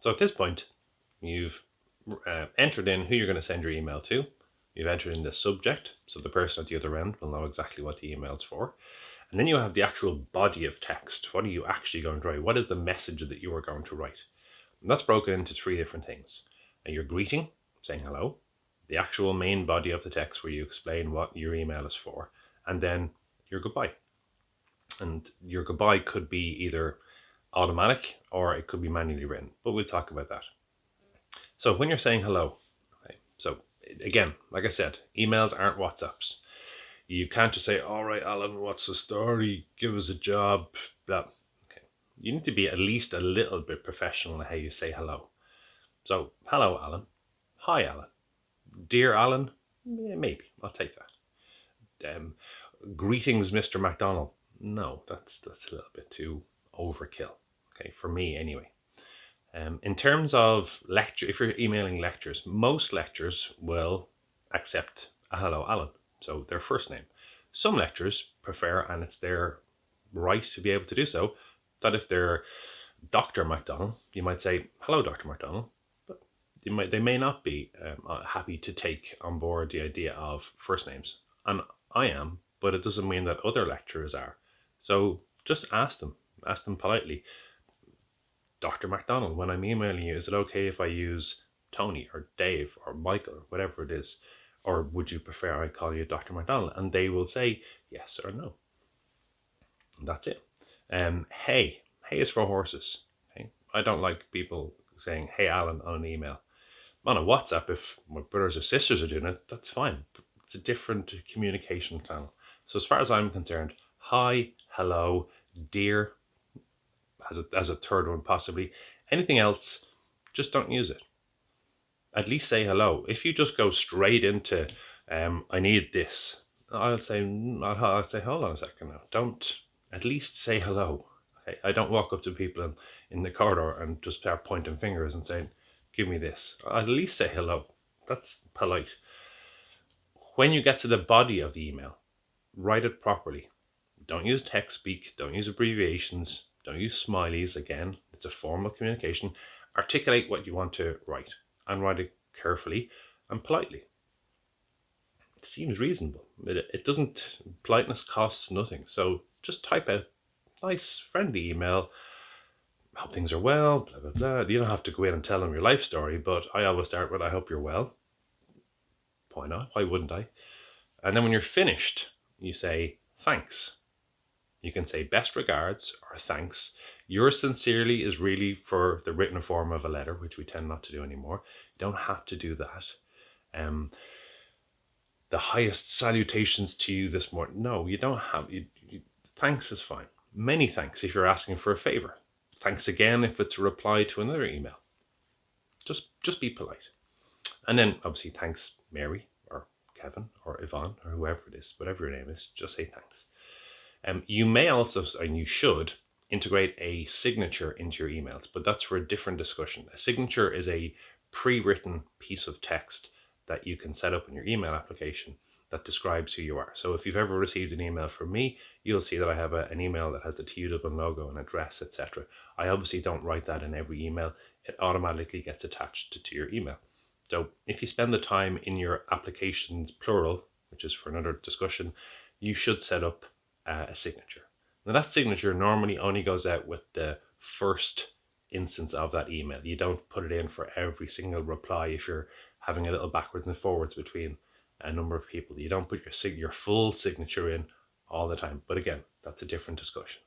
So at this point, you've entered in who you're going to send your email to. You've entered in the subject, so the person at the other end will know exactly what the email's for. And then you have the actual body of text. What are you actually going to write? What is the message that you are going to write? And that's broken into three different things. Your greeting, saying hello, the actual main body of the text where you explain what your email is for, and then your goodbye. And your goodbye could be either automatic or it could be manually written, but we'll talk about that. So when you're saying hello, okay, so again, like I said, emails aren't WhatsApps. You can't just say, all right, Alan, what's the story? Give us a job. That okay. You need to be at least a little bit professional in how you say hello. So, hello, Alan. Hi, Alan. Dear Alan. Yeah, maybe. I'll take that. Greetings, Mr. MacDonald. No, that's a little bit too overkill. Okay, for me anyway. In terms of lecture, if you're emailing lectures, most lectures will accept a hello, Alan. So their first name. Some lecturers prefer, and it's their right to be able to do so, that if they're Dr. MacDonald, you might say, hello, Dr. MacDonald. But they may not be happy to take on board the idea of first names. And I am, but it doesn't mean that other lecturers are. So just ask them politely, Dr. MacDonald, when I'm emailing you, is it okay if I use Tony or Dave or Michael or whatever it is? Or would you prefer I call you Dr. MacDonald? And they will say yes or no. And that's it. Hey is for horses. Okay? I don't like people saying, hey, Alan, on an email. On a WhatsApp, if my brothers or sisters are doing it, that's fine. But it's a different communication channel. So as far as I'm concerned, hi, hello, dear, as a third one possibly. Anything else, just don't use it. At least say hello. If you just go straight into, I need this, I'll say, hold on a second now. Don't, at least say hello. Okay? I don't walk up to people in the corridor and just start pointing fingers and saying, give me this. I'll at least say hello. That's polite. When you get to the body of the email, write it properly. Don't use text speak, don't use abbreviations, don't use smileys. Again, it's a form of communication. Articulate what you want to write and write it carefully and politely. It seems reasonable. It doesn't, politeness costs nothing. So just type a nice, friendly email. Hope things are well, blah, blah, blah. You don't have to go in and tell them your life story, but I always start with, I hope you're well. Why not? Why wouldn't I? And then when you're finished, you say, thanks. You can say best regards or thanks. Yours sincerely is really for the written form of a letter, which we tend not to do anymore. You don't have to do that. The highest salutations to you this morning. No, you don't have. Thanks is fine. Many thanks if you're asking for a favor. Thanks again if it's a reply to another email. Just be polite. And then obviously thanks Mary or Kevin or Yvonne or whoever it is, whatever your name is, just say thanks. You may also, and you should, integrate a signature into your emails, but that's for a different discussion. A signature is a pre-written piece of text that you can set up in your email application that describes who you are. So if you've ever received an email from me, you'll see that I have an email that has the TU Dublin logo and address, etc. I obviously don't write that in every email. It automatically gets attached to your email. So if you spend the time in your applications plural, which is for another discussion, you should set up a signature. Now that signature normally only goes out with the first instance of that email. You don't put it in for every single reply if you're having a little backwards and forwards between a number of people. You don't put your full signature in all the time. But again, that's a different discussion.